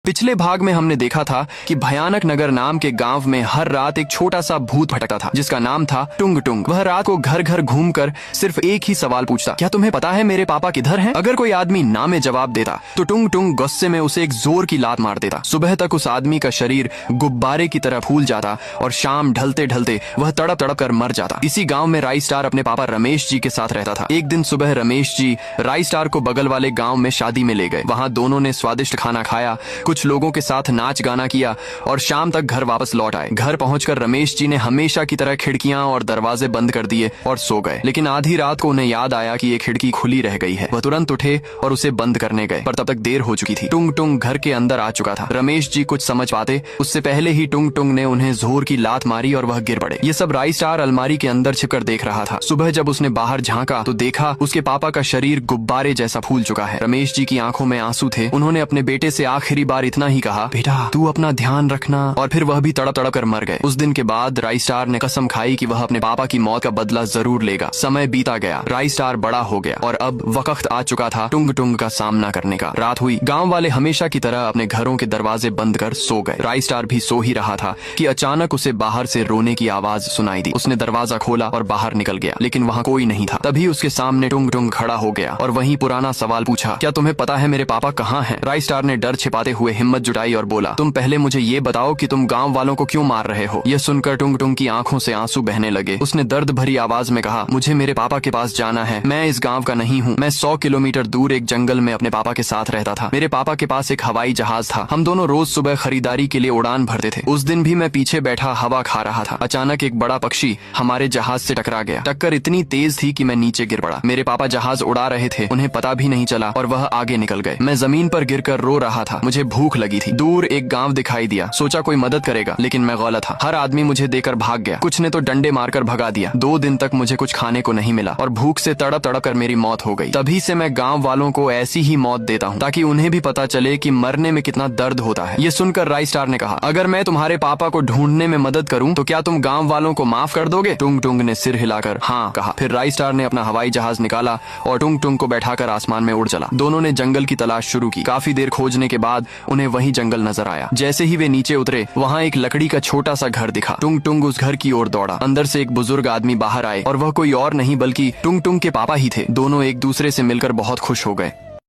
पिछले भाग में हमने देखा था कि भयानक नगर नाम के गांव में हर रात एक छोटा सा भूत भटकता था जिसका नाम था टुंग टुंग। वह रात को घर घर घूमकर सिर्फ एक ही सवाल पूछता, क्या तुम्हें पता है मेरे पापा किधर हैं? अगर कोई आदमी ना में जवाब देता तो टुंग टुंग गुस्से में उसे एक जोर की लात मार देता। सुबह तक उस आदमी का शरीर गुब्बारे की तरह फूल जाता और शाम ढलते ढलते वह तड़प तड़प कर मर जाता। इसी गाँव में राई स्टार अपने पापा रमेश जी के साथ रहता था। एक दिन सुबह रमेश जी राई स्टार को बगल वाले गाँव में शादी में ले गए। वहाँ दोनों ने स्वादिष्ट खाना खाया, कुछ लोगों के साथ नाच गाना किया और शाम तक घर वापस लौट आए। घर पहुंचकर रमेश जी ने हमेशा की तरह खिड़कियां और दरवाजे बंद कर दिए और सो गए। लेकिन आधी रात को उन्हें याद आया कि ये खिड़की खुली रह गई है। वह तुरंत उठे और उसे बंद करने गए, पर तब तक देर हो चुकी थी। टुंग टुंग घर के अंदर आ चुका था। रमेश जी कुछ समझ पाते उससे पहले ही टुंग टुंग ने उन्हें जोर की लात मारी और वह गिर पड़े। ये सब राई स्टार अलमारी के अंदर छिपकर देख रहा था। सुबह जब उसने बाहर झांका तो देखा उसके पापा का शरीर गुब्बारे जैसा फूल चुका है। रमेश जी की आंखों में आंसू थे। उन्होंने अपने बेटे से आखिरी बार इतना ही कहा, बेटा तू अपना ध्यान रखना। और फिर वह भी तड़प तड़प कर मर गए। उस दिन के बाद राई स्टार ने कसम खाई कि वह अपने पापा की मौत का बदला जरूर लेगा। समय बीता गया, राई स्टार बड़ा हो गया और अब वक्त आ चुका था टुंग टुंग का सामना करने का। रात हुई, गांव वाले हमेशा की तरह अपने घरों के दरवाजे बंद कर सो गए। राई स्टार भी सो ही रहा था कि अचानक उसे बाहर से रोने की आवाज सुनाई दी। उसने दरवाजा खोला और बाहर निकल गया, लेकिन वहाँ कोई नहीं था। तभी उसके सामने टुंग टुंग खड़ा हो गया और वही पुराना सवाल पूछा, क्या तुम्हें पता है मेरे पापा कहाँ हैं? राई स्टार ने डर छिपाते हुए हिम्मत जुटाई और बोला, तुम पहले मुझे ये बताओ कि तुम गांव वालों को क्यों मार रहे हो? यह सुनकर टुंग टुंग की आंखों से आंसू बहने लगे। उसने दर्द भरी आवाज में कहा, मुझे मेरे पापा के पास जाना है। मैं इस गांव का नहीं हूँ। मैं 100 किलोमीटर दूर एक जंगल में अपने पापा के साथ रहता था। मेरे पापा के पास एक हवाई जहाज था। हम दोनों रोज सुबह खरीदारी के लिए उड़ान भरते थे। उस दिन भी मैं पीछे बैठा हवा खा रहा था। अचानक एक बड़ा पक्षी हमारे जहाज से टकरा गया। टक्कर इतनी तेज थी कि मैं नीचे गिर पड़ा। मेरे पापा जहाज उड़ा रहे थे, उन्हें पता भी नहीं चला और वह आगे निकल गए। मैं जमीन पर गिरकर रो रहा था। मुझे भूख लगी थी। दूर एक गाँव दिखाई दिया। सोचा कोई मदद करेगा, लेकिन मैं गलत था। हर आदमी मुझे देकर भाग गया। कुछ ने तो डंडे मारकर भगा दिया। 2 दिन तक मुझे कुछ खाने को नहीं मिला और भूख से तड़प तड़प कर मेरी मौत हो गई। तभी से मैं गांव वालों को ऐसी ही मौत देता हूँ ताकि उन्हें भी पता चले कि मरने में कितना दर्द होता है। ये सुनकर राई स्टार ने कहा, अगर मैं तुम्हारे पापा को ढूंढने में मदद करूँ तो क्या तुम गाँव वालों को माफ कर दोगे? टुंग टुंग ने सिर हिलाकर हाँ कहा। फिर राई स्टार ने अपना हवाई जहाज निकाला और टुंग टुंग को बैठाकर आसमान में उड़ चला। दोनों ने जंगल की तलाश शुरू की। काफी देर खोजने के बाद उन्हें वही जंगल नजर आया। जैसे ही वे नीचे उतरे, वहाँ एक लकड़ी का छोटा सा घर दिखा। टुंग टुंग उस घर की ओर दौड़ा। अंदर से एक बुजुर्ग आदमी बाहर आए और वह कोई और नहीं बल्कि टुंग टुंग के पापा ही थे। दोनों एक दूसरे से मिलकर बहुत खुश हो गए।